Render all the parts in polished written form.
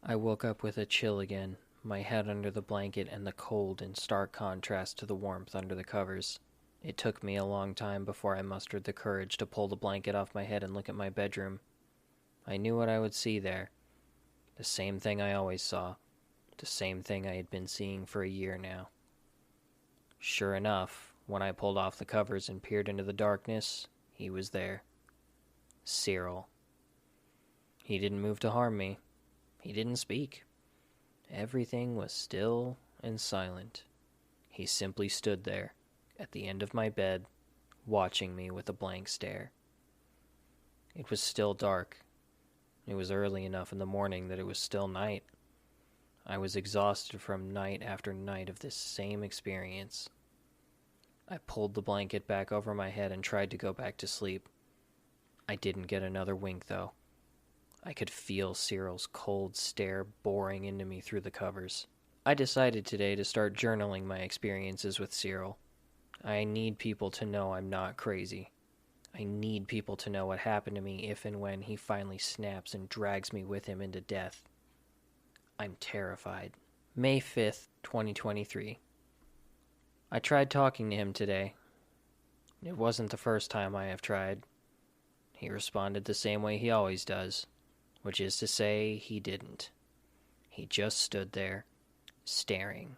I woke up with a chill again, my head under the blanket and the cold in stark contrast to the warmth under the covers. It took me a long time before I mustered the courage to pull the blanket off my head and look at my bedroom. I knew what I would see there. The same thing I always saw. The same thing I had been seeing for a year now. Sure enough, when I pulled off the covers and peered into the darkness, he was there. Cyril. He didn't move to harm me. He didn't speak. Everything was still and silent. He simply stood there, at the end of my bed, watching me with a blank stare. It was still dark. It was early enough in the morning that it was still night. I was exhausted from night after night of this same experience. I pulled the blanket back over my head and tried to go back to sleep. I didn't get another wink, though. I could feel Cyril's cold stare boring into me through the covers. I decided today to start journaling my experiences with Cyril. I need people to know I'm not crazy. I need people to know what happened to me if and when he finally snaps and drags me with him into death. I'm terrified. May 5th, 2023. I tried talking to him today. It wasn't the first time I have tried. He responded the same way he always does, which is to say he didn't. He just stood there, staring,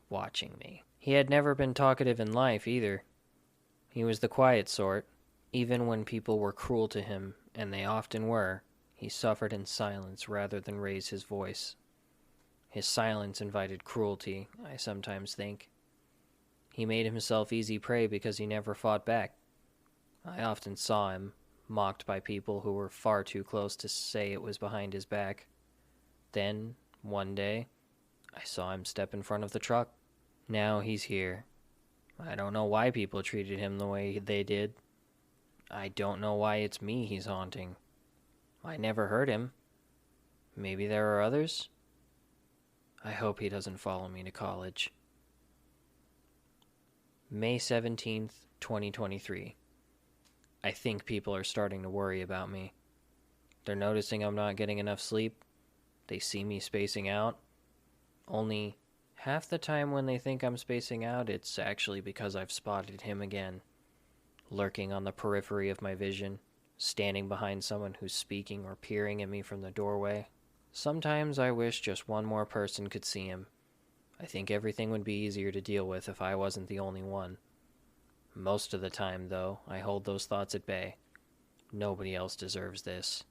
watching me. He had never been talkative in life either. He was the quiet sort. Even when people were cruel to him, and they often were, he suffered in silence rather than raise his voice. His silence invited cruelty, I sometimes think. He made himself easy prey because he never fought back. I often saw him, mocked by people who were far too close to say it was behind his back. Then, one day, I saw him step in front of the truck. Now he's here. I don't know why people treated him the way they did. I don't know why it's me he's haunting. I never hurt him. Maybe there are others? I hope he doesn't follow me to college. May 17th, 2023. I think people are starting to worry about me. They're noticing I'm not getting enough sleep. They see me spacing out. Only half the time when they think I'm spacing out, it's actually because I've spotted him again, lurking on the periphery of my vision, standing behind someone who's speaking or peering at me from the doorway. Sometimes I wish just one more person could see him. I think everything would be easier to deal with if I wasn't the only one. Most of the time, though, I hold those thoughts at bay. Nobody else deserves this.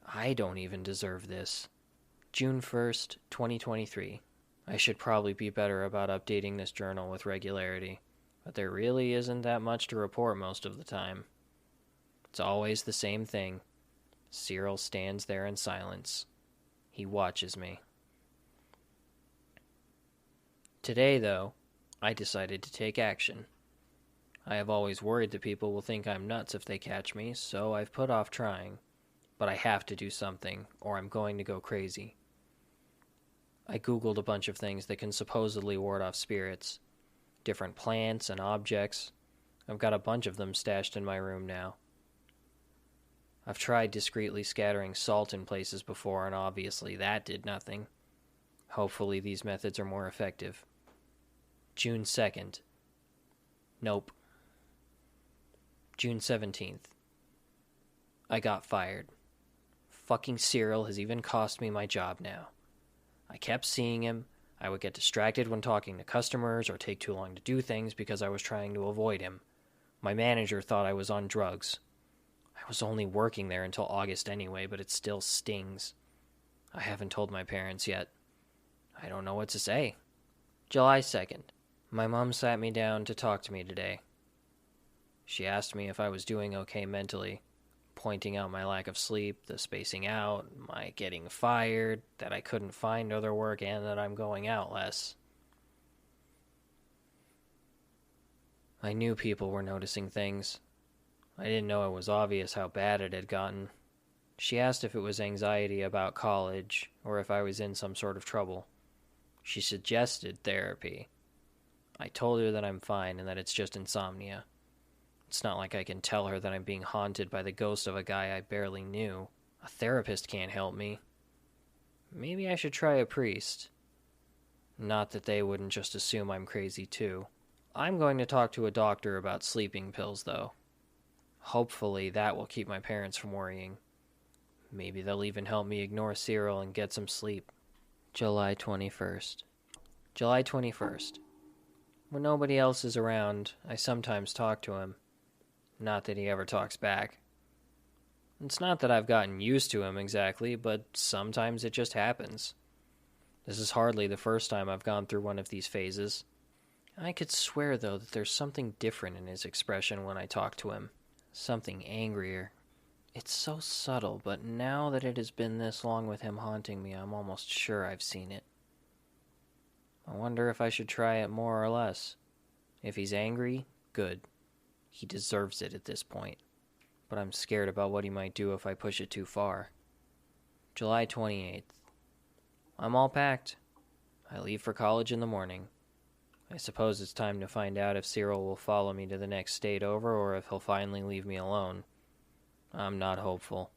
I don't even deserve this. June 1st, 2023. I should probably be better about updating this journal with regularity, but there really isn't that much to report most of the time. It's always the same thing. Cyril stands there in silence. He watches me. Today, though, I decided to take action. I have always worried that people will think I'm nuts if they catch me, so I've put off trying. But I have to do something, or I'm going to go crazy. I googled a bunch of things that can supposedly ward off spirits. Different plants and objects. I've got a bunch of them stashed in my room now. I've tried discreetly scattering salt in places before, and obviously that did nothing. Hopefully these methods are more effective. June 2nd. Nope. June 17th. I got fired. Fucking Cyril has even cost me my job now. I kept seeing him. I would get distracted when talking to customers or take too long to do things because I was trying to avoid him. My manager thought I was on drugs. I was only working there until August anyway, but it still stings. I haven't told my parents yet. I don't know what to say. July 2nd. My mom sat me down to talk to me today. She asked me if I was doing okay mentally, pointing out my lack of sleep, the spacing out, my getting fired, that I couldn't find other work, and that I'm going out less. I knew people were noticing things. I didn't know it was obvious how bad it had gotten. She asked if it was anxiety about college, or if I was in some sort of trouble. She suggested therapy. I told her that I'm fine and that it's just insomnia. It's not like I can tell her that I'm being haunted by the ghost of a guy I barely knew. A therapist can't help me. Maybe I should try a priest. Not that they wouldn't just assume I'm crazy too. I'm going to talk to a doctor about sleeping pills, though. Hopefully that will keep my parents from worrying. Maybe they'll even help me ignore Cyril and get some sleep. July 21st. July 21st. When nobody else is around, I sometimes talk to him. Not that he ever talks back. It's not that I've gotten used to him exactly, but sometimes it just happens. This is hardly the first time I've gone through one of these phases. I could swear, though, that there's something different in his expression when I talk to him. Something angrier. It's so subtle, but now that it has been this long with him haunting me, I'm almost sure I've seen it. I wonder if I should try it more or less. If he's angry, good. He deserves it at this point. But I'm scared about what he might do if I push it too far. July 28th. I'm all packed. I leave for college in the morning. I suppose it's time to find out if Cyril will follow me to the next state over or if he'll finally leave me alone. I'm not hopeful.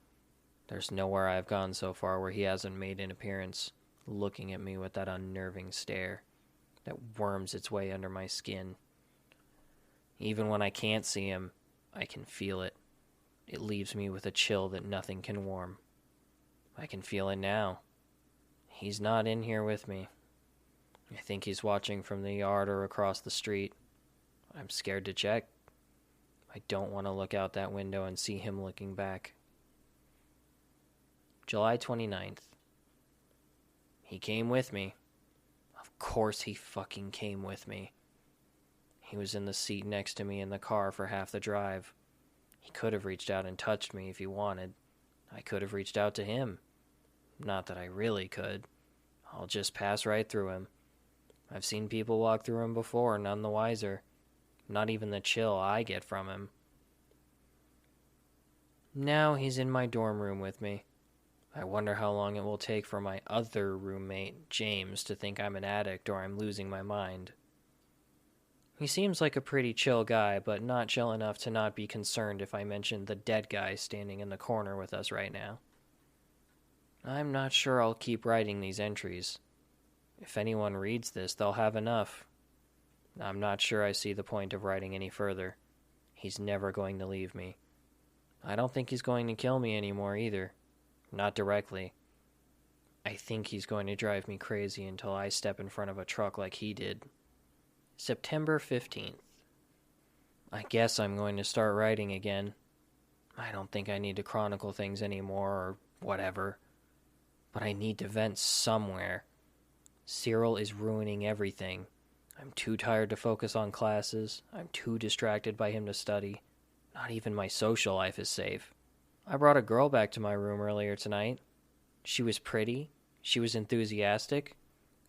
There's nowhere I've gone so far where he hasn't made an appearance, looking at me with that unnerving stare that worms its way under my skin. Even when I can't see him, I can feel it. It leaves me with a chill that nothing can warm. I can feel it now. He's not in here with me. I think he's watching from the yard or across the street. I'm scared to check. I don't want to look out that window and see him looking back. July 29th. He came with me. Of course he fucking came with me. He was in the seat next to me in the car for half the drive. He could have reached out and touched me if he wanted. I could have reached out to him. Not that I really could. I'll just pass right through him. I've seen people walk through him before, none the wiser. Not even the chill I get from him. Now he's in my dorm room with me. I wonder how long it will take for my other roommate, James, to think I'm an addict or I'm losing my mind. He seems like a pretty chill guy, but not chill enough to not be concerned if I mention the dead guy standing in the corner with us right now. I'm not sure I'll keep writing these entries. If anyone reads this, they'll have enough. I'm not sure I see the point of writing any further. He's never going to leave me. I don't think he's going to kill me anymore either. Not directly. I think he's going to drive me crazy until I step in front of a truck like he did. September 15th. I guess I'm going to start writing again. I don't think I need to chronicle things anymore or whatever. But I need to vent somewhere. Cyril is ruining everything. I'm too tired to focus on classes. I'm too distracted by him to study. Not even my social life is safe. I brought a girl back to my room earlier tonight. She was pretty. She was enthusiastic.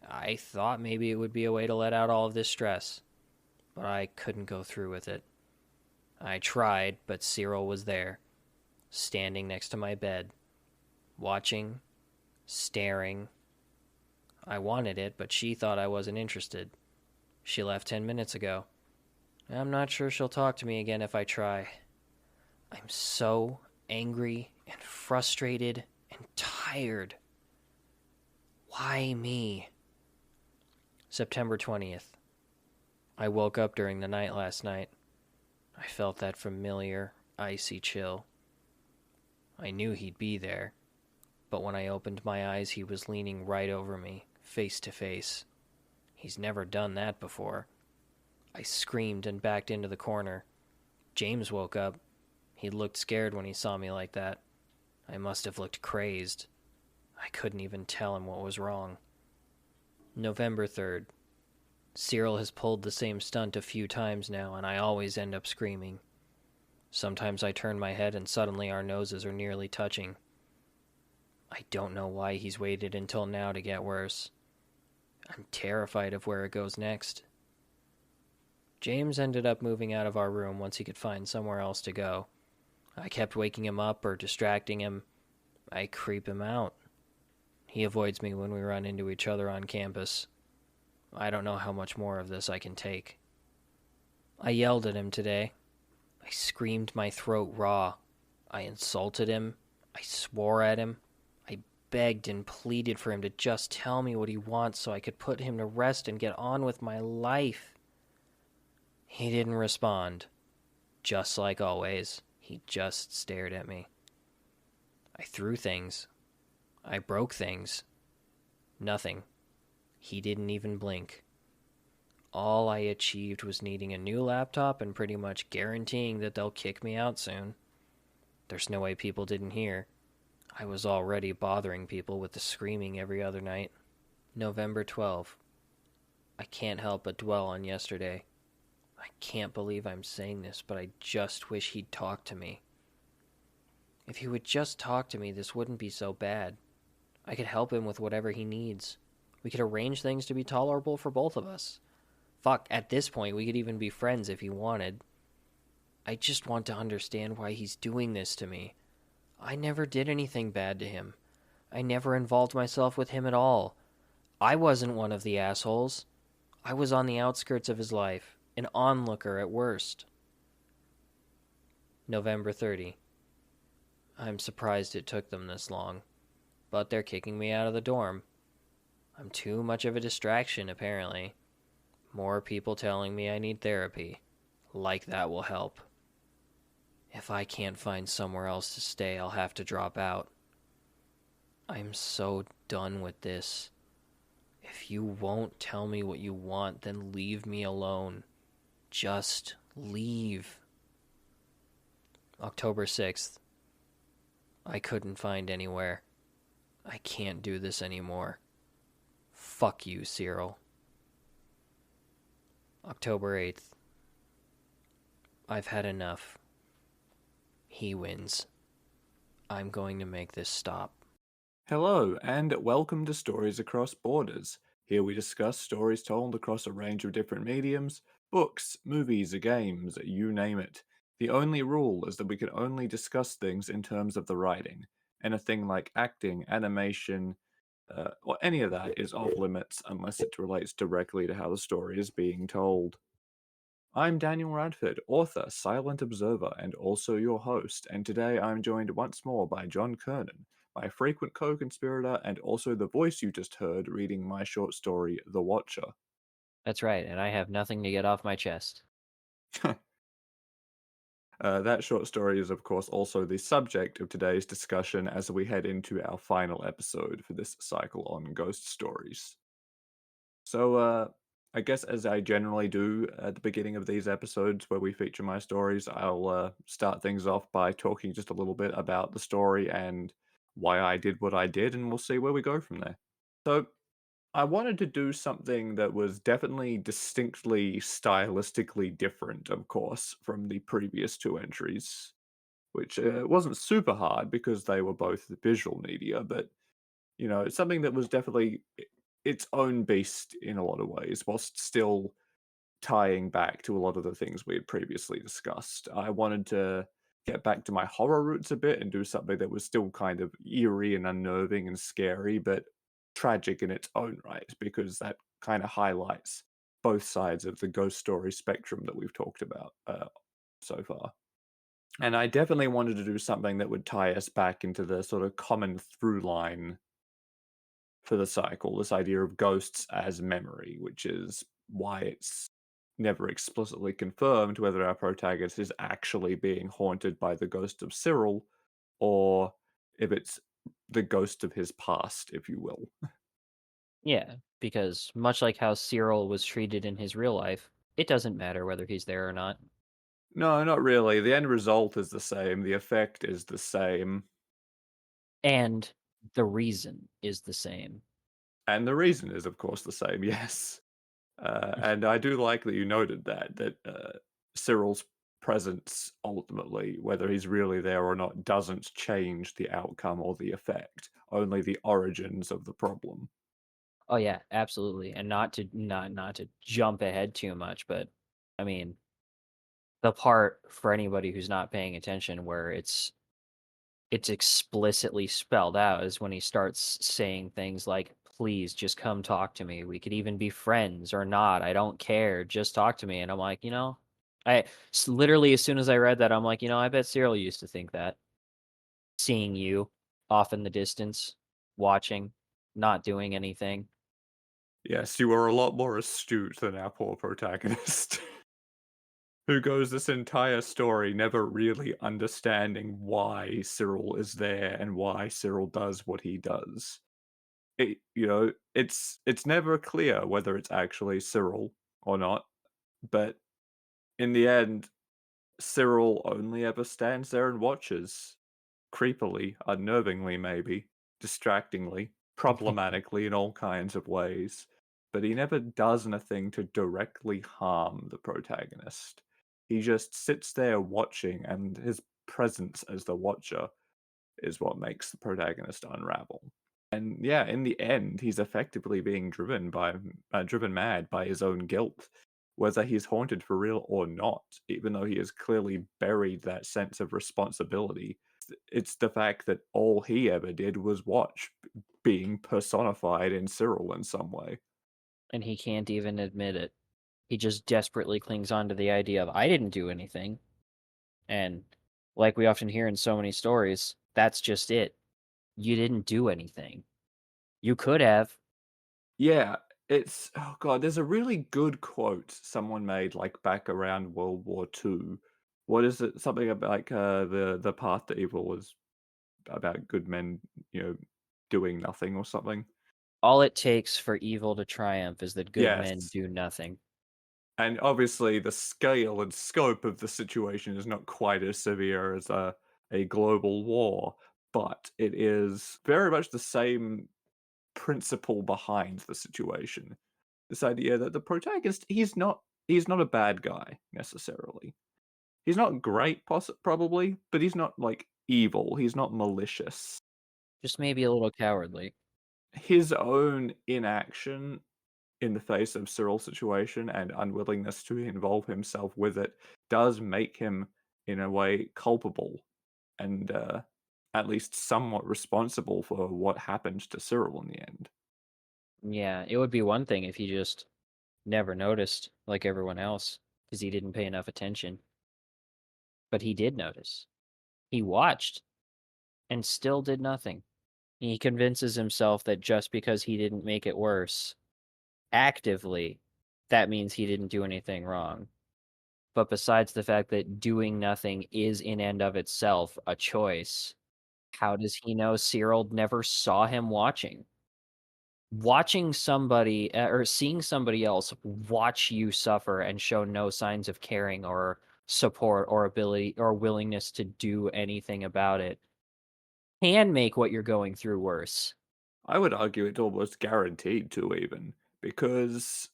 I thought maybe it would be a way to let out all of this stress. But I couldn't go through with it. I tried, but Cyril was there, standing next to my bed, watching, staring. I wanted it, but she thought I wasn't interested. She left 10 minutes ago. I'm not sure she'll talk to me again if I try. I'm so angry and frustrated and tired. Why me? September 20th. I woke up during the night last night. I felt that familiar, icy chill. I knew he'd be there, but when I opened my eyes, he was leaning right over me, face to face. He's never done that before. I screamed and backed into the corner. James woke up. He looked scared when he saw me like that. I must have looked crazed. I couldn't even tell him what was wrong. November 3rd. Cyril has pulled the same stunt a few times now, and I always end up screaming. Sometimes I turn my head and suddenly our noses are nearly touching. I don't know why he's waited until now to get worse. I'm terrified of where it goes next. James ended up moving out of our room once he could find somewhere else to go. I kept waking him up or distracting him. I creep him out. He avoids me when we run into each other on campus. I don't know how much more of this I can take. I yelled at him today. I screamed my throat raw. I insulted him. I swore at him. I begged and pleaded for him to just tell me what he wants so I could put him to rest and get on with my life. He didn't respond. Just like always, he just stared at me. I threw things. I broke things. Nothing. He didn't even blink. All I achieved was needing a new laptop and pretty much guaranteeing that they'll kick me out soon. There's no way people didn't hear. I was already bothering people with the screaming every other night. November 12th. I can't help but dwell on yesterday. I can't believe I'm saying this, but I just wish he'd talk to me. If he would just talk to me, this wouldn't be so bad. I could help him with whatever he needs. We could arrange things to be tolerable for both of us. Fuck, at this point, we could even be friends if he wanted. I just want to understand why he's doing this to me. I never did anything bad to him. I never involved myself with him at all. I wasn't one of the assholes. I was on the outskirts of his life, an onlooker at worst. November 30. I'm surprised it took them this long, but they're kicking me out of the dorm. I'm too much of a distraction, apparently. More people telling me I need therapy. Like that will help. If I can't find somewhere else to stay, I'll have to drop out. I'm so done with this. If you won't tell me what you want, then leave me alone. Just leave. October 6th. I couldn't find anywhere. I can't do this anymore. Fuck you, Cyril. October 8th. I've had enough. He wins. I'm going to make this stop. Hello, and welcome to Stories Across Borders. Here we discuss stories told across a range of different mediums books, movies, games, you name it. The only rule is that we can only discuss things in terms of the writing. Anything like acting, animation, or any of that is off limits unless it relates directly to how the story is being told. I'm Daniel Radford, author, silent observer, and also your host, and today I'm joined once more by John Kernan, my frequent co conspirator, and also the voice you just heard reading my short story, The Watcher. That's right, and I have nothing to get off my chest. That short story is, of course, also the subject of today's discussion as we head into our final episode for this cycle on ghost stories. So, I guess as I generally do at the beginning of these episodes where we feature my stories, I'll start things off by talking just a little bit about the story and why I did what I did, and we'll see where we go from there. So, I wanted to do something that was definitely distinctly stylistically different, of course, from the previous two entries, which wasn't super hard because they were both visual media, but it's something that was definitely its own beast in a lot of ways, whilst still tying back to a lot of the things we had previously discussed. I wanted to get back to my horror roots a bit and do something that was still kind of eerie and unnerving and scary, but tragic in its own right, because that kind of highlights both sides of the ghost story spectrum that we've talked about so far. And I definitely wanted to do something that would tie us back into the sort of common through line for the cycle, this idea of ghosts as memory, which is why it's never explicitly confirmed whether our protagonist is actually being haunted by the ghost of Cyril or if it's the ghost of his past, if you will. Yeah, because much like how Cyril was treated in his real life, it doesn't matter whether he's there or not. No, not really. The end result is the same, the effect is the same, And the reason is the same. and the reason is, of course, the same, yes. And I do like that you noted that Cyril's presence ultimately, whether he's really there or not, doesn't change the outcome or the effect, only the origins of the problem. Oh yeah, absolutely. And not to jump ahead too much, but I mean, the part for anybody who's not paying attention where it's explicitly spelled out is when he starts saying things like, "Please just come talk to me. We could even be friends or not. I don't care. Just talk to me." And I'm like, literally as soon as I read that, I'm like, I bet Cyril used to think that, seeing you off in the distance. watching, not doing anything. Yes, you are a lot more astute than our poor protagonist, who goes this entire story never really understanding why Cyril is there and why Cyril does what he does. It's never clear whether it's actually Cyril or not, but in the end, Cyril only ever stands there and watches. Creepily, unnervingly maybe, distractingly, problematically in all kinds of ways, but he never does anything to directly harm the protagonist. He just sits there watching, and his presence as the watcher is what makes the protagonist unravel. And yeah, in the end, he's effectively being driven mad by his own guilt, whether he's haunted for real or not. Even though he has clearly buried that sense of responsibility, it's the fact that all he ever did was watch, being personified in Cyril in some way. And he can't even admit it. He just desperately clings on to the idea of, "I didn't do anything." And like we often hear in so many stories, that's just it. You didn't do anything. You could have. Yeah, it's oh god, there's a really good quote someone made, like, back around World War II. What is it? Something about, like, the path to evil was about good men, you know, doing nothing or something. All it takes for evil to triumph is that good men Yes, do nothing. and obviously the scale and scope of the situation is not quite as severe as a global war, but it is very much the same principle behind the situation. This idea that the protagonist, he's not a bad guy necessarily. He's not great probably, but he's not, like, evil, he's not malicious. Just maybe a little cowardly. His own inaction in the face of Cyril's situation and unwillingness to involve himself with it does make him, in a way, culpable and, at least somewhat responsible for what happened to Cyril in the end. Yeah, it would be one thing if he just never noticed like everyone else because he didn't pay enough attention. But he did notice. He watched and still did nothing. He convinces himself that just because he didn't make it worse actively, that means he didn't do anything wrong. But besides the fact that doing nothing is in and of itself a choice, how does he know Cyril never saw him watching? Watching somebody or seeing somebody else watch you suffer and show no signs of caring or support or ability or willingness to do anything about it can make what you're going through worse. I would argue it's almost guaranteed to even, because,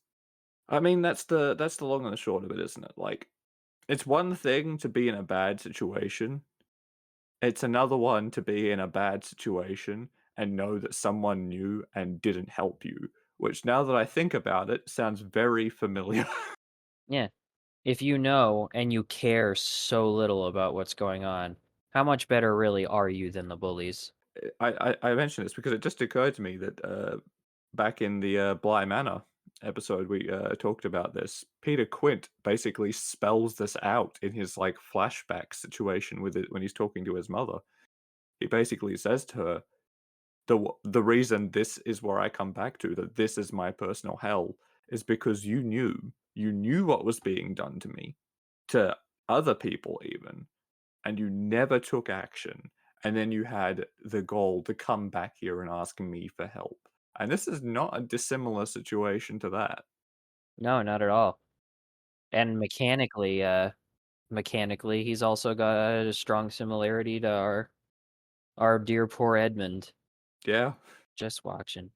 I mean, that's the long and the short of it, isn't it? Like, it's one thing to be in a bad situation, it's another one to be in a bad situation and know that someone knew and didn't help you, which now that I think about it, sounds very familiar. Yeah. If you know and you care so little about what's going on, how much better really are you than the bullies? I mention this because it just occurred to me that, back in the, Bly Manor episode, we, talked about this. Peter Quint basically spells this out in his, like, flashback situation with it when he's talking to his mother. He basically says to her, the reason this is where I come back to, that this is my personal hell, is because you knew what was being done to me, to other people even, and you never took action, and then you had the gall to come back here and ask me for help. And this is not a dissimilar situation to that. No, not at all. And mechanically, he's also got a strong similarity to our dear poor Edmund. Yeah, Just watching.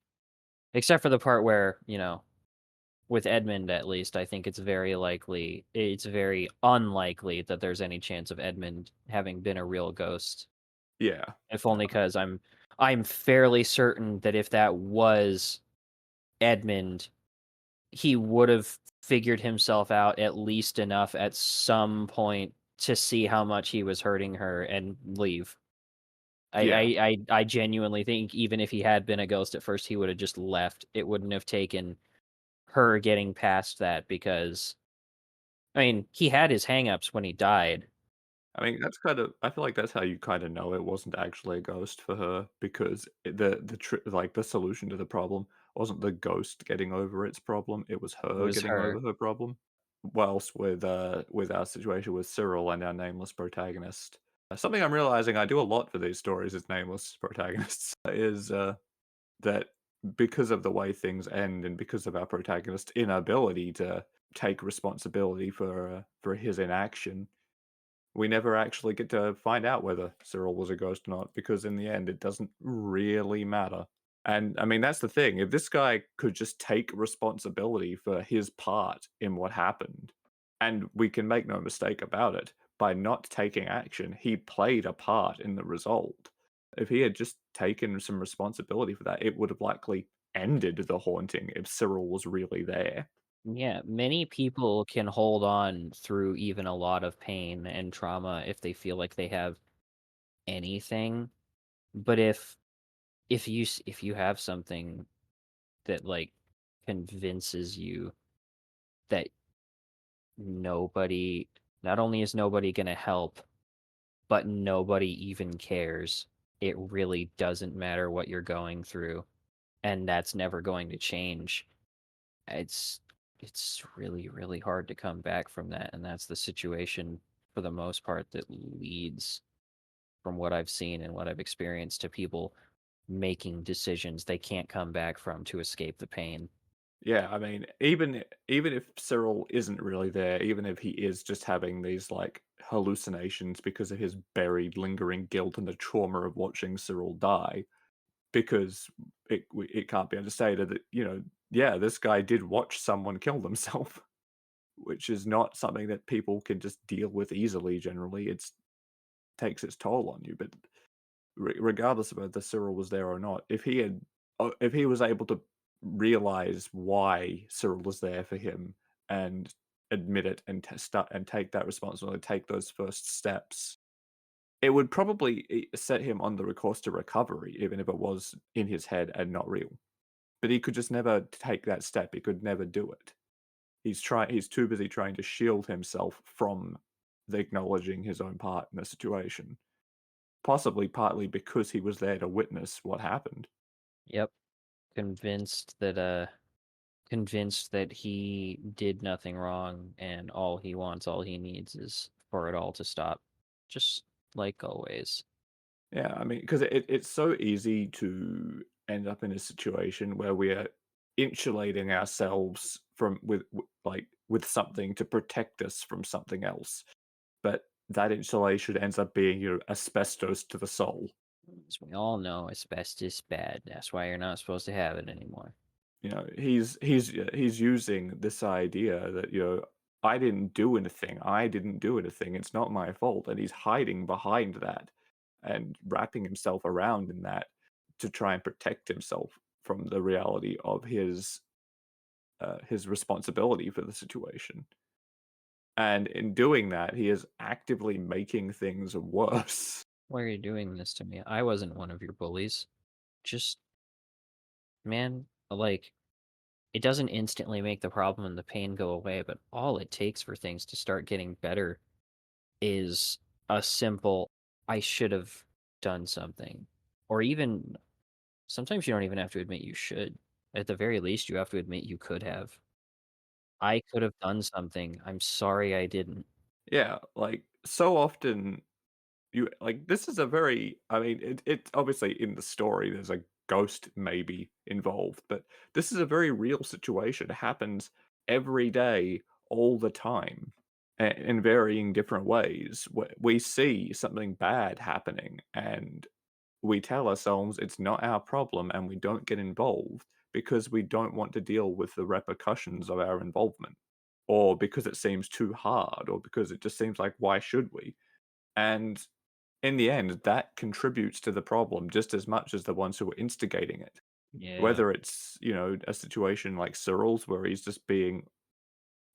Except for the part where, with Edmund at least, I think it's very unlikely that there's any chance of Edmund having been a real ghost. yeah, If only because I'm fairly certain that if that was Edmund, he would have figured himself out at least enough at some point to see how much he was hurting her and leave. I I yeah. I genuinely think even if he had been a ghost at first, he would have just left. It wouldn't have taken her getting past that because, I mean, he had his hangups when he died, I mean, that's kind of I feel like that's how you kinda know it wasn't actually a ghost for her because the solution to the problem wasn't the ghost getting over its problem, it was It her was getting her. over her problem. Whilst with our situation with Cyril and our nameless protagonist, something I'm realizing I do a lot for these stories as nameless protagonists is, that because of the way things end and because of our protagonist's inability to take responsibility for his inaction, we never actually get to find out whether Cyril was a ghost or not, because in the end, it doesn't really matter. And I mean, that's the thing. If this guy could just take responsibility for his part in what happened, and we can make no mistake about it, by not taking action, he played a part in the result. If he had just taken some responsibility for that, it would have likely ended the haunting if Cyril was really there. Yeah, many people can hold on through even a lot of pain and trauma if they feel like they have anything, but if you have something that, like, convinces you that nobody not only is nobody gonna help, but nobody even cares, it really doesn't matter what you're going through, and that's never going to change. It's it's really, really hard to come back from that, and that's the situation for the most part that leads, from what I've seen and what I've experienced, to people making decisions they can't come back from to escape the pain. Yeah, I mean, even if Cyril isn't really there, even if he is just having these like hallucinations because of his buried, lingering guilt and the trauma of watching Cyril die, because it can't be understated that yeah, this guy did watch someone kill themselves, which is not something that people can just deal with easily. Generally, it's takes its toll on you. But regardless of whether Cyril was there or not, if he was able to realize why Cyril was there for him and admit it and start and take that responsibility, take those first steps, it would probably set him on the course to recovery, even if it was in his head and not real. But he could just never take that step. He could never do it. He's too busy trying to shield himself from the acknowledging his own part in the situation. Possibly partly because he was there to witness what happened. Yep, convinced that, convinced that he did nothing wrong and all he needs is for it all to stop. Just like always. Yeah, I mean, because it's so easy to end up in a situation where we are insulating ourselves from with something to protect us from something else, but that insulation ends up being asbestos to the soul. As we all know, asbestos bad. That's why you're not supposed to have it anymore. He's using this idea that I didn't do anything. I didn't do anything. It's not my fault, and he's hiding behind that and wrapping himself around in that to try and protect himself from the reality of his responsibility for the situation. And in doing that, he is actively making things worse. Why are you doing this to me? I wasn't one of your bullies. Just, man, like, it doesn't instantly make the problem and the pain go away, but all it takes for things to start getting better is a simple, I should have done something. Or even sometimes you don't even have to admit you should. At the very least, you have to admit you could have. I could have done something. I'm sorry I didn't. Yeah, like so often this is a very I mean, it obviously in the story there's a ghost maybe involved, but this is a very real situation. It happens every day, all the time, in varying different ways. We see something bad happening, and we tell ourselves it's not our problem, and we don't get involved because we don't want to deal with the repercussions of our involvement, or because it seems too hard, or because it just seems like why should we? And in the end, that contributes to the problem just as much as the ones who are instigating it. Yeah. Whether it's, a situation like Cyril's where he's just being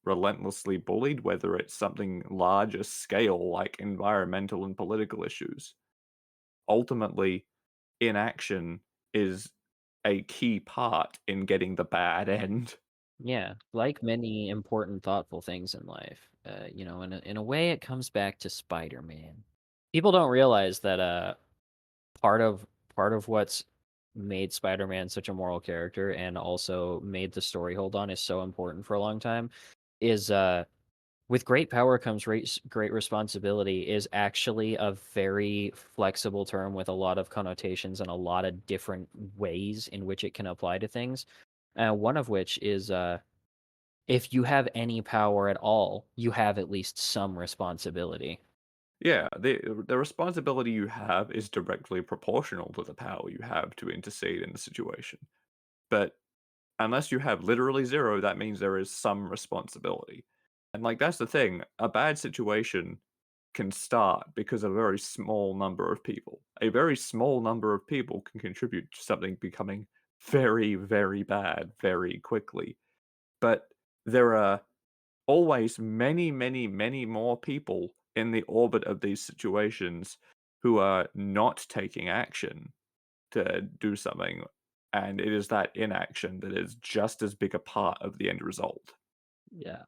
relentlessly bullied, whether it's something larger scale like environmental and political issues. Ultimately, inaction is a key part in getting the bad end. Yeah, like many important, thoughtful things in life, in a way, it comes back to Spider-Man. People don't realize that part of part of what's made Spider-Man such a moral character and also made the story hold on is so important for a long time is with great power comes great responsibility is actually a very flexible term with a lot of connotations and a lot of different ways in which it can apply to things. One of which is if you have any power at all, you have at least some responsibility. Yeah, the responsibility you have is directly proportional to the power you have to intercede in the situation. But unless you have literally 0, that means there is some responsibility. And, like, that's the thing, a bad situation can start because a very small number of people. A very small number of people can contribute to something becoming very, very bad very quickly. But there are always many, many, many more people in the orbit of these situations who are not taking action to do something, and it is that inaction that is just as big a part of the end result. Yeah.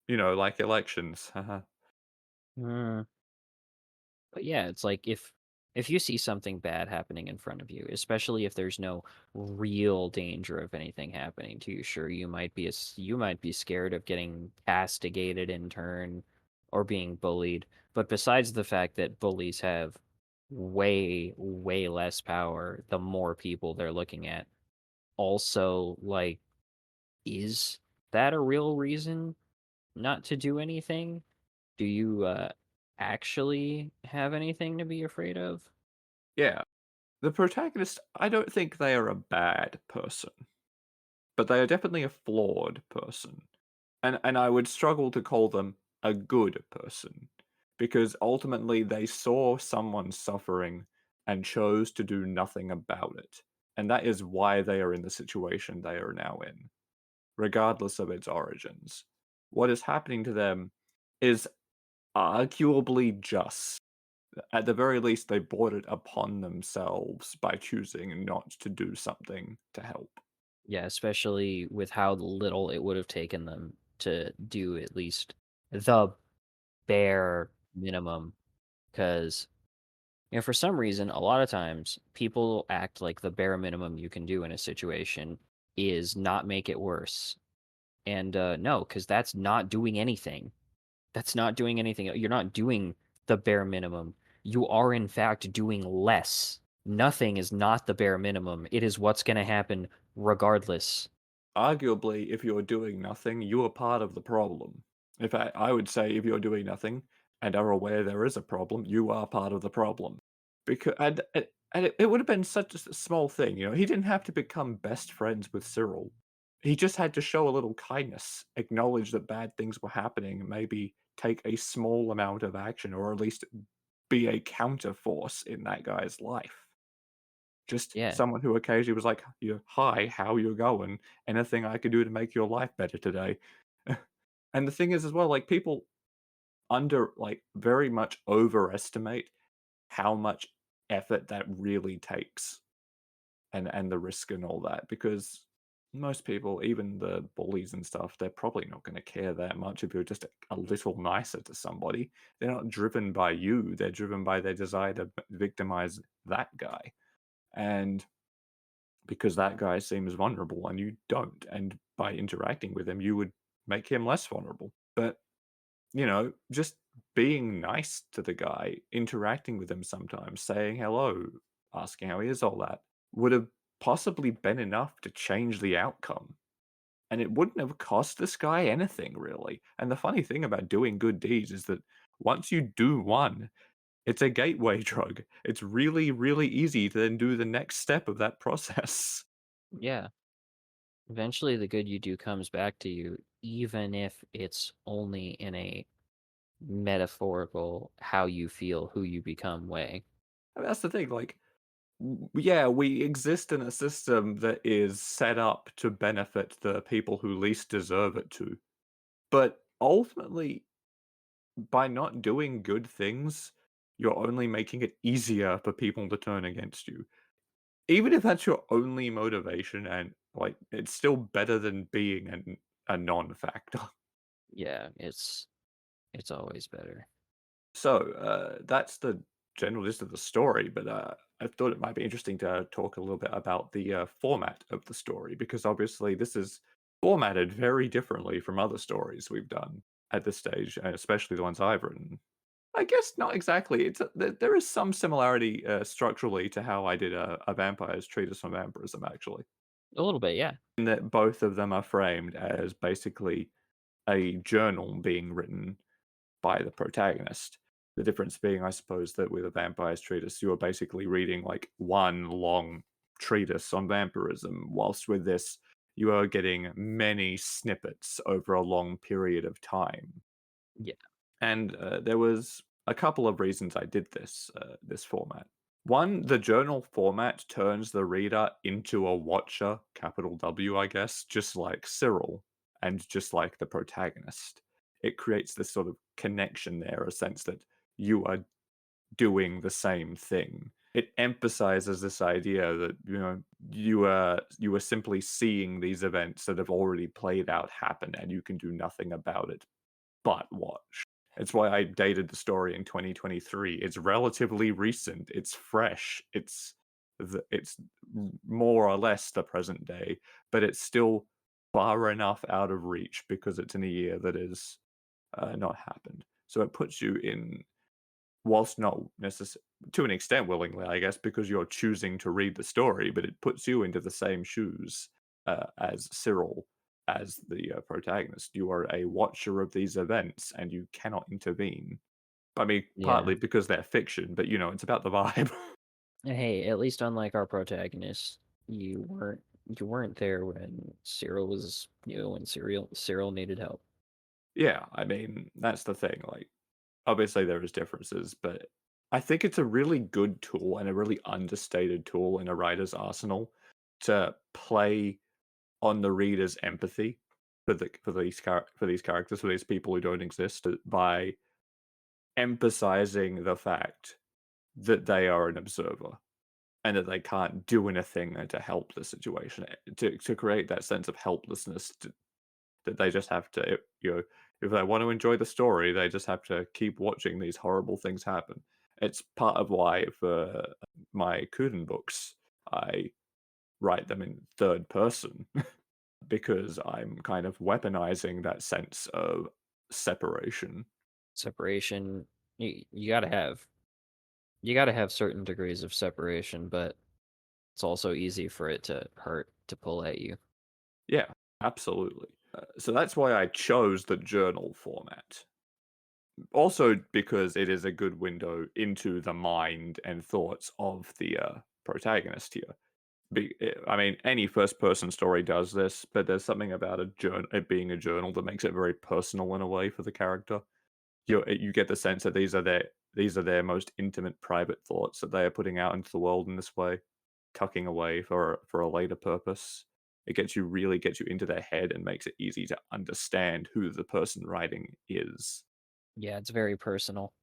Like elections. Haha. Mm. But yeah, it's like if you see something bad happening in front of you, especially if there's no real danger of anything happening to you, sure you might be scared of getting castigated in turn or being bullied. But besides the fact that bullies have way less power the more people they're looking at, also like is that a real reason not to do anything? Do you, actually have anything to be afraid of? Yeah. The protagonist, I don't think they are a bad person, but they are definitely a flawed person. And I would struggle to call them a good person, because ultimately they saw someone suffering and chose to do nothing about it. And that is why they are in the situation they are now in, regardless of its origins. What is happening to them is arguably just. At the very least, they brought it upon themselves by choosing not to do something to help. Yeah, especially with how little it would have taken them to do at least the bare minimum. Because for some reason, a lot of times, people act like the bare minimum you can do in a situation is not make it worse, and, no, because that's not doing anything. That's not doing anything. You're not doing the bare minimum. You are, in fact, doing less. Nothing is not the bare minimum. It is what's gonna happen regardless. Arguably, if you're doing nothing, you are part of the problem. In fact, I would say if you're doing nothing and are aware there is a problem, you are part of the problem. Because and it would have been such a small thing, he didn't have to become best friends with Cyril. He just had to show a little kindness, acknowledge that bad things were happening, and maybe take a small amount of action, or at least be a counter force in that guy's life. Just Yeah, someone who occasionally was like, "Yeah, hi, how you going? Anything I could do to make your life better today?" And the thing is as well, like, people very much overestimate how much effort that really takes, and the risk and all that, because most people, even the bullies and stuff, they're probably not gonna care that much if you're just a little nicer to somebody. They're not driven by you, they're driven by their desire to victimize that guy. And because that guy seems vulnerable and you don't, and by interacting with him, you would make him less vulnerable. But, just being nice to the guy, interacting with him sometimes, saying hello, asking how he is, all that, would have possibly been enough to change the outcome. And it wouldn't have cost this guy anything, really. And the funny thing about doing good deeds is that once you do one, it's a gateway drug. It's really, really easy to then do the next step of that process. yeah. Eventually, the good you do comes back to you, even if it's only in a metaphorical how you feel, who you become way. I mean, that's the thing, like, yeah, we exist in a system that is set up to benefit the people who least deserve it to. But ultimately, by not doing good things, you're only making it easier for people to turn against you. Even if that's your only motivation, and, like, it's still better than being an a non-factor. Yeah, it's always better. So that's the general gist of the story, but I thought it might be interesting to talk a little bit about the format of the story because obviously this is formatted very differently from other stories we've done at this stage, and especially the ones I've written. I guess not exactly. There is some similarity structurally to how I did a vampire's treatise on vampirism, actually, A little bit, yeah. in that both of them are framed as basically a journal being written by the protagonist. The difference being, I suppose, that with a vampire's treatise, you are basically reading like one long treatise on vampirism, whilst with this, you are getting many snippets over a long period of time. Yeah. And there was a couple of reasons I did this format. One, the journal format turns the reader into a watcher, capital W, I guess, just like Cyril, and just like the protagonist. It creates this sort of connection there, a sense that you are doing the same thing. It emphasizes this idea that you are simply seeing these events that have already played out happen, and you can do nothing about it but watch. It's why I dated the story in 2023. It's relatively recent. It's fresh. It's more or less the present day, but it's still far enough out of reach because it's in a year that is not happened. So it puts you in, whilst not necessarily to an extent willingly, I guess, because you're choosing to read the story, but it puts you into the same shoes as Cyril, as the protagonist. You are a watcher of these events, and you cannot intervene. I mean, Yeah. partly because they're fiction, but it's about the vibe. And hey, at least unlike our protagonist, you weren't there when Cyril was when Cyril needed help. Yeah, I mean, that's the thing. Like, obviously, there is differences, but I think it's a really good tool and a really understated tool in a writer's arsenal to play on the reader's empathy for these characters, for these people who don't exist, by emphasizing the fact that they are an observer and that they can't do anything to help the situation, to create that sense of helplessness, that they just have to, if they want to enjoy the story, they just have to keep watching these horrible things happen. It's part of why for my Kuden books, I write them in third person because I'm kind of weaponizing that sense of separation. Separation, you gotta have certain degrees of separation, but it's also easy for it to hurt to pull at you. Yeah, absolutely. So that's why I chose the journal format. Also, because it is a good window into the mind and thoughts of the protagonist here. I mean, any first-person story does this, but there's something about it being a journal that makes it very personal in a way for the character. You get the sense that these are their most intimate, private thoughts that they are putting out into the world in this way, tucking away for a later purpose. It really gets you into their head and makes it easy to understand who the person writing is. Yeah, it's very personal.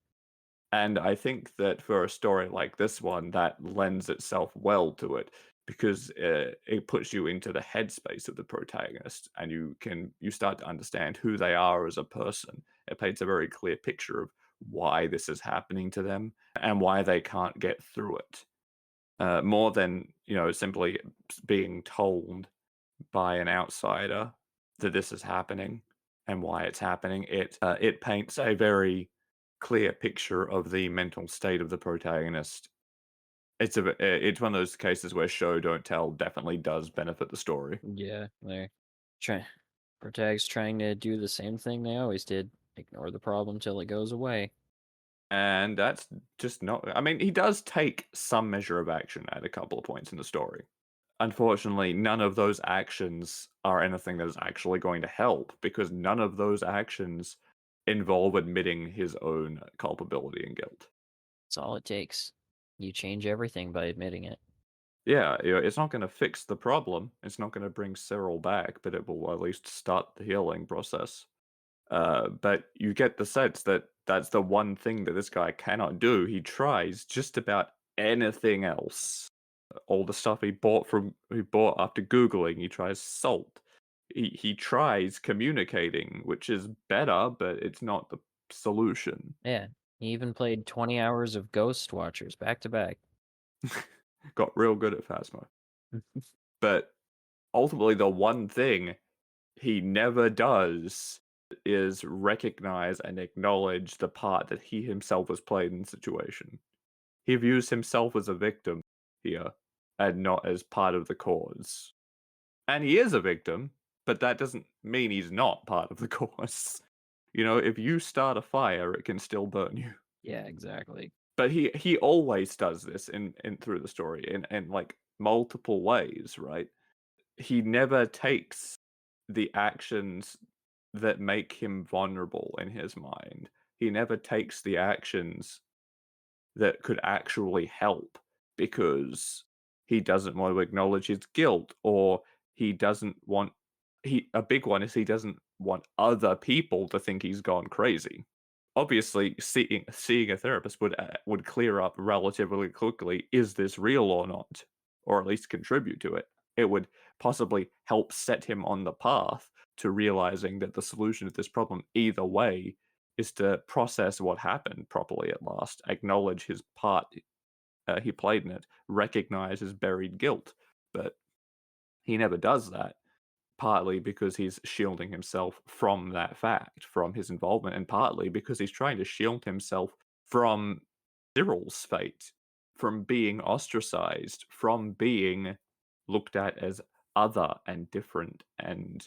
And I think that for a story like this one, that lends itself well to it because it puts you into the headspace of the protagonist, and you start to understand who they are as a person. It paints a very clear picture of why this is happening to them and why they can't get through it. More than simply being told by an outsider that this is happening and why it's happening. It paints a very clear picture of the mental state of the protagonist. It's one of those cases where show don't tell definitely does benefit the story. Yeah, they're trying Protag's trying to do the same thing they always did. Ignore the problem till it goes away. And that's just not, I mean, he does take some measure of action at a couple of points in the story. Unfortunately, none of those actions are anything that is actually going to help because none of those actions involve admitting his own culpability and guilt. That's all it takes. You change everything by admitting it. Yeah, it's not going to fix the problem. It's not going to bring Cyril back, but it will at least start the healing process. But you get the sense that that's the one thing that this guy cannot do. He tries just about anything else. All the stuff he bought after googling, he tries salt. he tries communicating, which is better, but it's not the solution. Yeah. He even played 20 hours of Ghost Watchers back to back. Got real good at Phasmo. But ultimately, the one thing he never does is recognize and acknowledge the part that he himself has played in the situation. He views himself as a victim here and not as part of the cause. And he is a victim, but that doesn't mean he's not part of the cause. You know, if you start a fire, it can still burn you. Yeah, exactly. But he always does this in through the story in like multiple ways, right? He never takes the actions that make him vulnerable in his mind. He never takes the actions that could actually help because he doesn't want to acknowledge his guilt or he doesn't want he a big one is he doesn't want other people to think he's gone crazy. Obviously, seeing a therapist would clear up relatively quickly, is this real or not? Or at least contribute to it. It would possibly help set him on the path to realizing that the solution to this problem either way is to process what happened properly at last, acknowledge his part he played in it, recognize his buried guilt. But he never does that, partly because he's shielding himself from that fact, from his involvement, and partly because he's trying to shield himself from Cyril's fate, from being ostracized, from being looked at as other and different and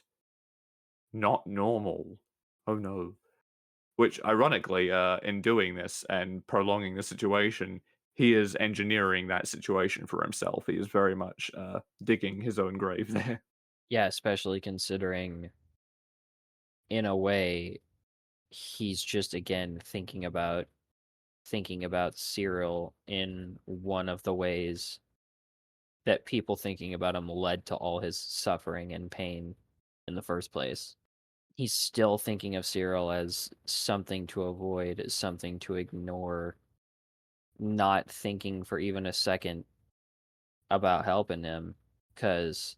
not normal. Oh no. Which ironically, in doing this and prolonging the situation, he is engineering that situation for himself. He is very much digging his own grave there. Yeah, especially considering, in a way, he's just again thinking about Cyril in one of the ways that people thinking about him led to all his suffering and pain in the first place. He's still thinking of Cyril as something to avoid, something to ignore, not thinking for even a second about helping him because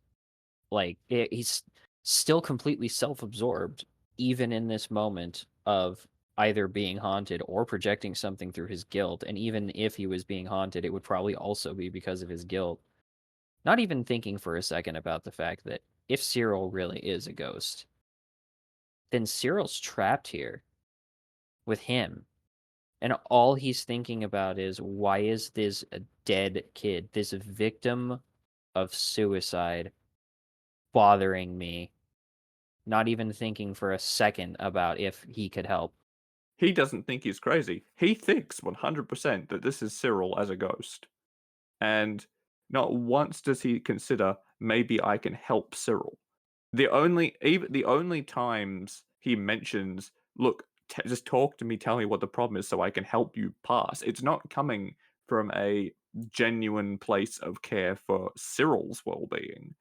he's still completely self-absorbed even in this moment of either being haunted or projecting something through his guilt, and even if he was being haunted it would probably also be because of his guilt, not even thinking for a second about the fact that if Cyril really is a ghost, then Cyril's trapped here with him, and all he's thinking about is, why is this a dead kid, this victim of suicide, bothering me, not even thinking for a second about if he could help. He doesn't think he's crazy. He thinks 100% that this is Cyril as a ghost. And not once does he consider, maybe I can help Cyril. The only times he mentions, look, just talk to me, tell me what the problem is so I can help you pass. It's not coming from a genuine place of care for Cyril's well-being.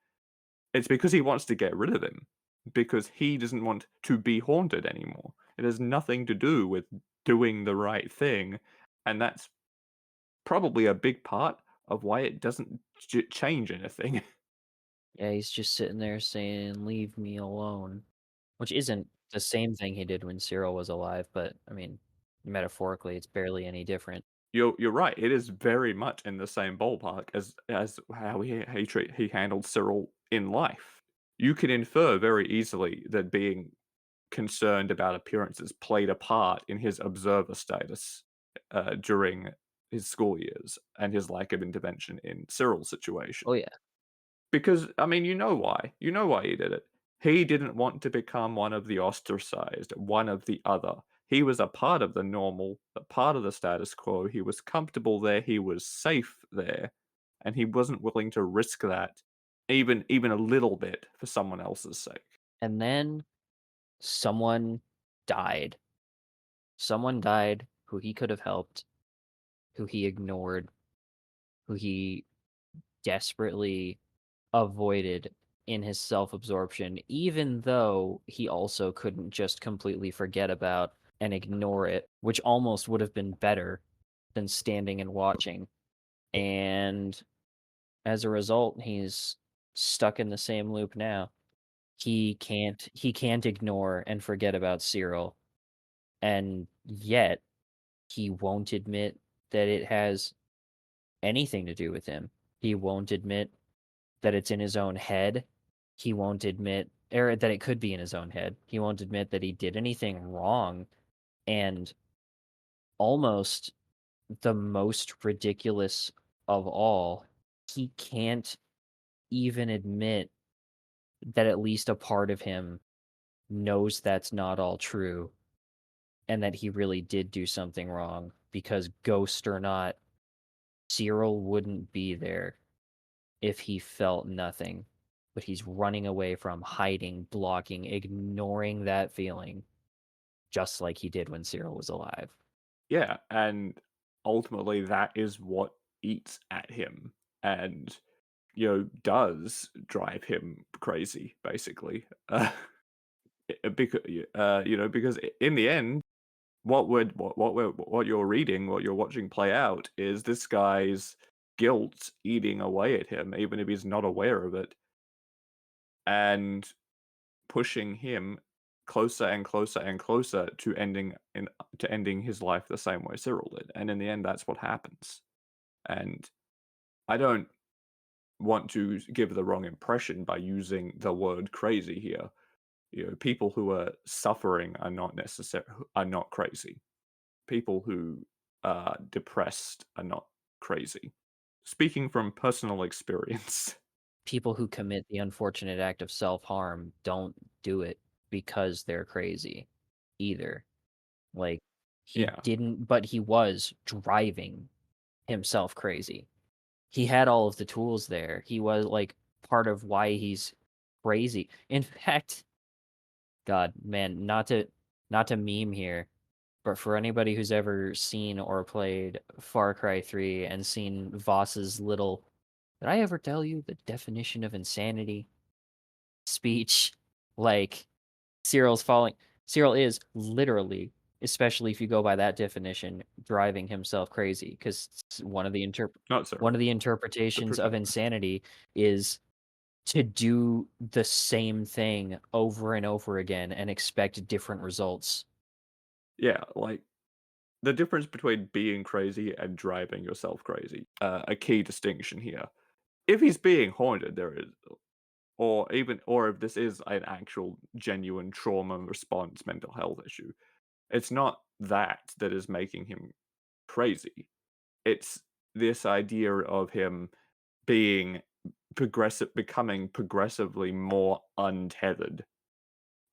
It's because he wants to get rid of him, because he doesn't want to be haunted anymore. It has nothing to do with doing the right thing, and that's probably a big part of why it doesn't change anything. Yeah, he's just sitting there saying, "Leave me alone," which isn't the same thing he did when Cyril was alive, but I mean, metaphorically, it's barely any different. You're right. It is very much in the same ballpark as how he handled Cyril in life. You can infer very easily that being concerned about appearances played a part in his observer status during his school years and his lack of intervention in Cyril's situation. Oh yeah, Because, I mean, you know why. You know why he did it. He didn't want to become one of the ostracized, one of the other. He was a part of the normal, a part of the status quo. He was comfortable there. He was safe there. And he wasn't willing to risk that even a little bit for someone else's sake. and then someone died. Someone died who he could have helped, who he ignored, who he desperately avoided in his self-absorption, even though he also couldn't just completely forget about and ignore it, which almost would have been better than standing and watching. And as a result, he's stuck in the same loop now. He can't ignore and forget about Cyril, and yet he won't admit that it has anything to do with him. He won't admit that it's in his own head. He won't admit or that it could be in his own head. He won't admit that he did anything wrong, and almost the most ridiculous of all, he can't even admit that at least a part of him knows that's not all true and that he really did do something wrong because ghost or not, Cyril wouldn't be there if he felt nothing. But he's running away from, hiding, blocking, ignoring that feeling, just like he did when Cyril was alive. Yeah, and ultimately that is what eats at him and, does drive him crazy, basically. Because because in the end, what you're reading, what you're watching play out is this guy's guilt eating away at him, even if he's not aware of it, and pushing him closer and closer and closer to ending his life the same way Cyril did. And in the end, that's what happens. And I don't want to give the wrong impression by using the word crazy here. People who are suffering are not crazy. People who are depressed are not crazy. Speaking from personal experience. People who commit the unfortunate act of self-harm don't do it because they're crazy either. Like, he Yeah. didn't, but he was driving himself crazy. He had all of the tools there. He was like part of why he's crazy. In fact, God, man, not to meme here, but for anybody who's ever seen or played Far Cry 3 and seen Voss's little "Did I ever tell you the definition of insanity?" speech, like Cyril's falling Cyril is literally, especially if you go by that definition, driving himself crazy because Not one of Cyril, the the interpretations of protagonist. insanity is to do the same thing over and over again and expect different results. Yeah, like the difference between being crazy and driving yourself crazy. A key distinction here. If he's being haunted, there is, or if this is an actual genuine trauma response mental health issue, it's not that is making him crazy. It's this idea of him being becoming progressively more untethered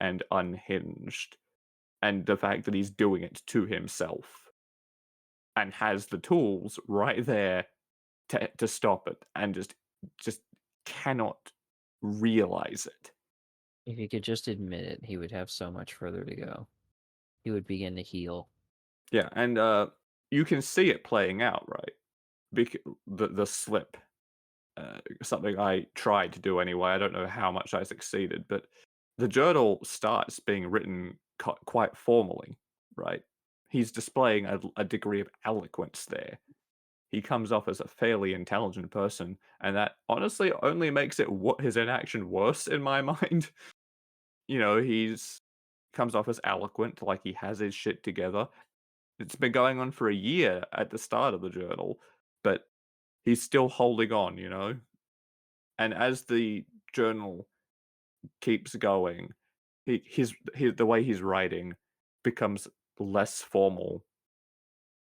and unhinged, and the fact that he's doing it to himself and has the tools right there to stop it and just cannot realize it. If he could just admit it, he would have so much further to go. He would begin to heal. Yeah, and you can see it playing out, right? The slip, something I tried to do anyway. I don't know how much I succeeded, but the journal starts being written quite formally, right? He's displaying a degree of eloquence there. He comes off as a fairly intelligent person, and that honestly only makes his inaction worse in my mind. He's comes off as eloquent, like he has his shit together. It's been going on for a year at the start of the journal, but he's still holding on. And as the journal keeps going, the way he's writing becomes less formal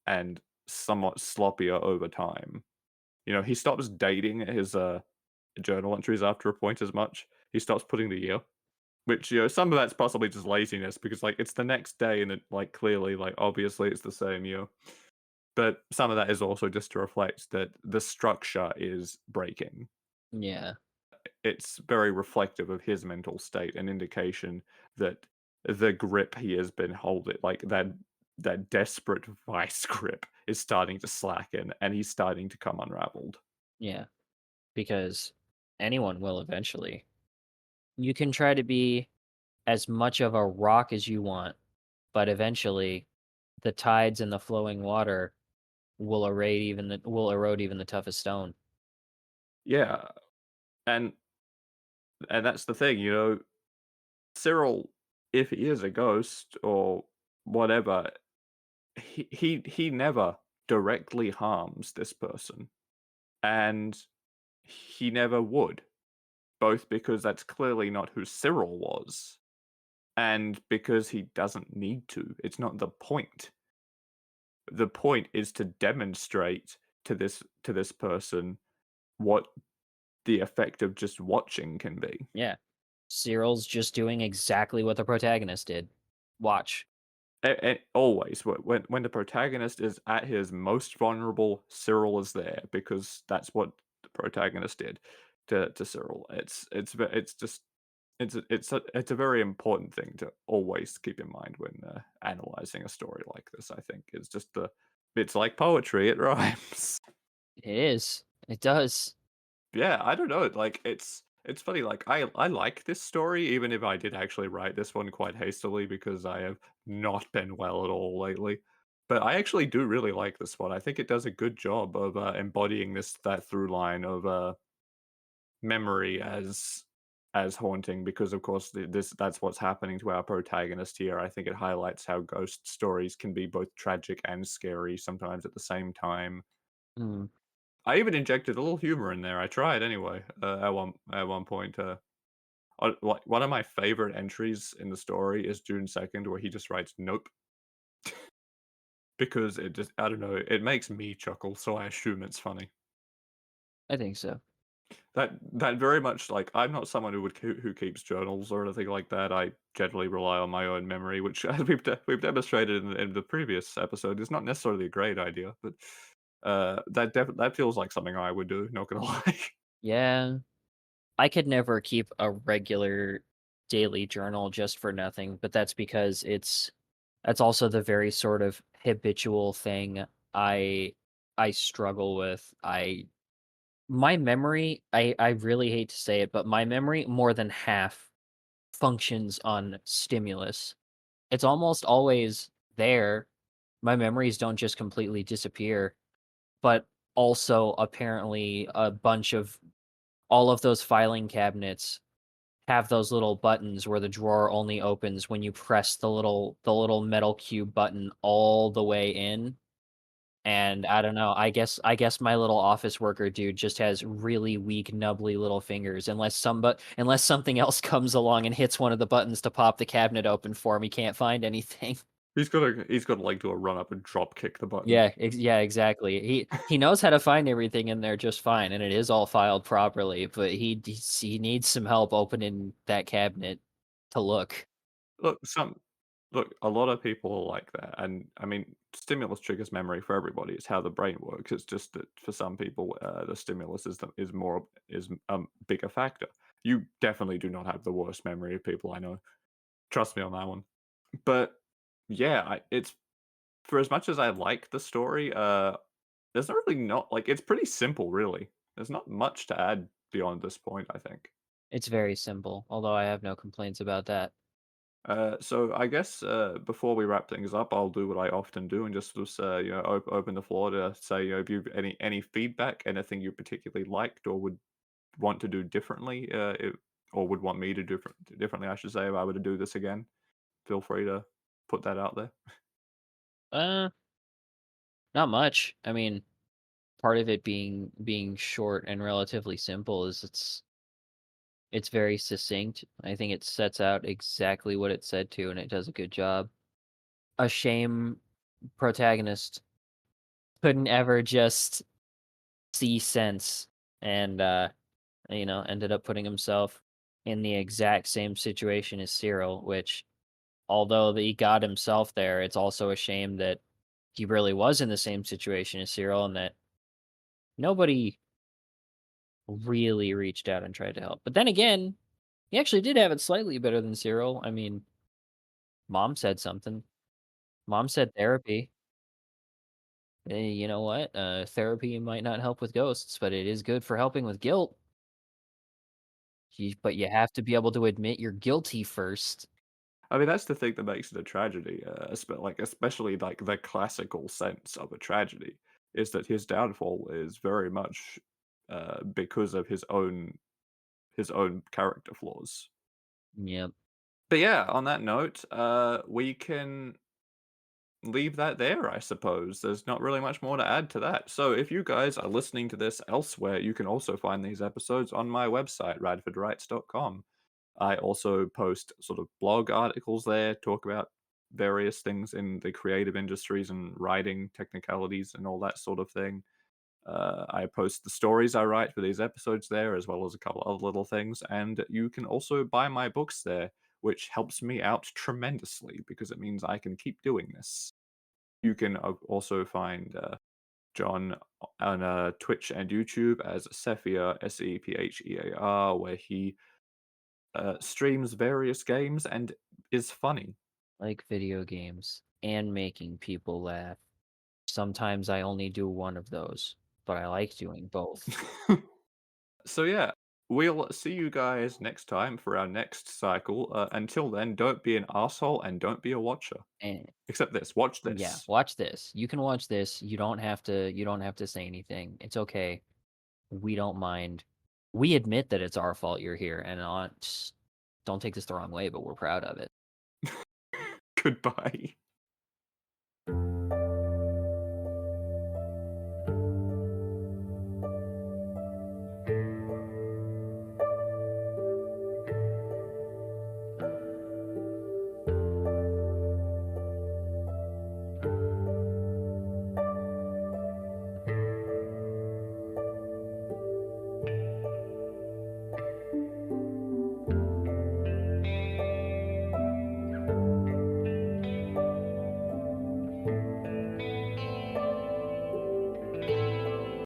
and somewhat sloppier over time. He stops dating his journal entries after a point as much. He stops putting the year, which some of that's possibly just laziness because like it's the next day and it like clearly like obviously it's the same year. But some of that is also just to reflect that the structure is breaking. Yeah, It's very reflective of his mental state, an indication that the grip he has been holding, like that desperate vice grip, is starting to slacken and he's starting to come unraveled. yeah, because anyone will eventually. You can try to be as much of a rock as you want, but eventually the tides and the flowing water will erode even the toughest stone. Yeah, and that's the thing. Cyril, if he is a ghost or whatever, he never directly harms this person, and he never would, both because that's clearly not who Cyril was, and because he doesn't need to. It's not the point. The point is to demonstrate to this person what the effect of just watching can be. Yeah. Cyril's just doing exactly what the protagonist did. Watch. Always, when the protagonist is at his most vulnerable, Cyril is there because that's what the protagonist did to Cyril. It's just it's a very important thing to always keep in mind when analyzing a story like this. I think it's just the it's like poetry; it rhymes. It is. It does. Yeah, I don't know. Like it's funny. Like I like this story, even if I did actually write this one quite hastily because I have not been well at all lately. But I actually do really like this one. I think it does a good job of embodying that through line of memory as haunting because of course this that's what's happening to our protagonist here. I think it highlights how ghost stories can be both tragic and scary sometimes at the same time. Mm. I even injected a little humor in there. I tried anyway. At one point, like one of my favorite entries in the story is June 2nd, where he just writes "Nope" because it just I don't know. It makes me chuckle, so I assume it's funny. I think so. That very much like I'm not someone who keeps journals or anything like that. I generally rely on my own memory, which as we've demonstrated in the previous episode is not necessarily a great idea, but that feels like something I would do. Not gonna lie. Yeah. I could never keep a regular daily journal just for nothing, but that's because that's also the very sort of habitual thing I I struggle with. I My memory, I really hate to say it, but my memory more than half functions on stimulus. It's almost always there. My memories don't just completely disappear, but also apparently a bunch of all of those filing cabinets have those little buttons where the drawer only opens when you press the little metal cube button all the way in, and I don't know, I guess my little office worker dude just has really weak, nubbly little fingers unless something else comes along and hits one of the buttons to pop the cabinet open for him, he can't find anything. He's got to like do a run up and drop kick the button. Yeah, exactly. He knows how to find everything in there just fine, and it is all filed properly, but he needs some help opening that cabinet to look. Look, some look, a lot of people are like that, and I mean, stimulus triggers memory for everybody. It's how the brain works. It's just that for some people, the stimulus is more is a bigger factor. You definitely do not have the worst memory of people I know. Trust me on that one. But yeah, it's for as much as I like the story, there's not really not like it's pretty simple, really. There's not much to add beyond this point, I think. It's very simple, although I have no complaints about that. So I guess before we wrap things up, I'll do what I often do and just open the floor to say if you've any feedback, anything you particularly liked or would want to do differently, or would want me to do differently, I should say, if I were to do this again. Feel free to put that out there. Uh, Not much. I mean, part of it being short and relatively simple is it's very succinct. I think it sets out exactly what it said to, and it does a good job. A shame protagonist couldn't ever just see sense and ended up putting himself in the exact same situation as Cyril, which although he got himself there, it's also a shame that he really was in the same situation as Cyril and that nobody really reached out and tried to help. But then again, he actually did have it slightly better than Cyril. I mean, mom said something. Mom said therapy. You know what? Therapy might not help with ghosts, but it is good for helping with guilt. But you have to be able to admit you're guilty first. I mean, that's the thing that makes it a tragedy, especially like the classical sense of a tragedy, is that his downfall is very much because of his own character flaws. Yep. But yeah, on that note, we can leave that there, I suppose. There's not really much more to add to that. So if you guys are listening to this elsewhere, you can also find these episodes on my website, radfordwrites.com. I also post sort of blog articles there, talk about various things in the creative industries and writing technicalities and all that sort of thing. I post the stories I write for these episodes there, as well as a couple other little things. And you can also buy my books there, which helps me out tremendously because it means I can keep doing this. You can also find John on Twitch and YouTube as Sephir, Sephear, where he streams various games and is funny. Like video games and making people laugh. Sometimes I only do one of those, but I like doing both. So yeah, we'll see you guys next time for our next cycle. Until then, don't be an asshole and don't be a watcher. And Except this, watch yeah, this. watch this. You can watch this. You don't have to say anything. It's okay. We don't mind. We admit that it's our fault you're here, and don't take this the wrong way, but we're proud of it. Goodbye.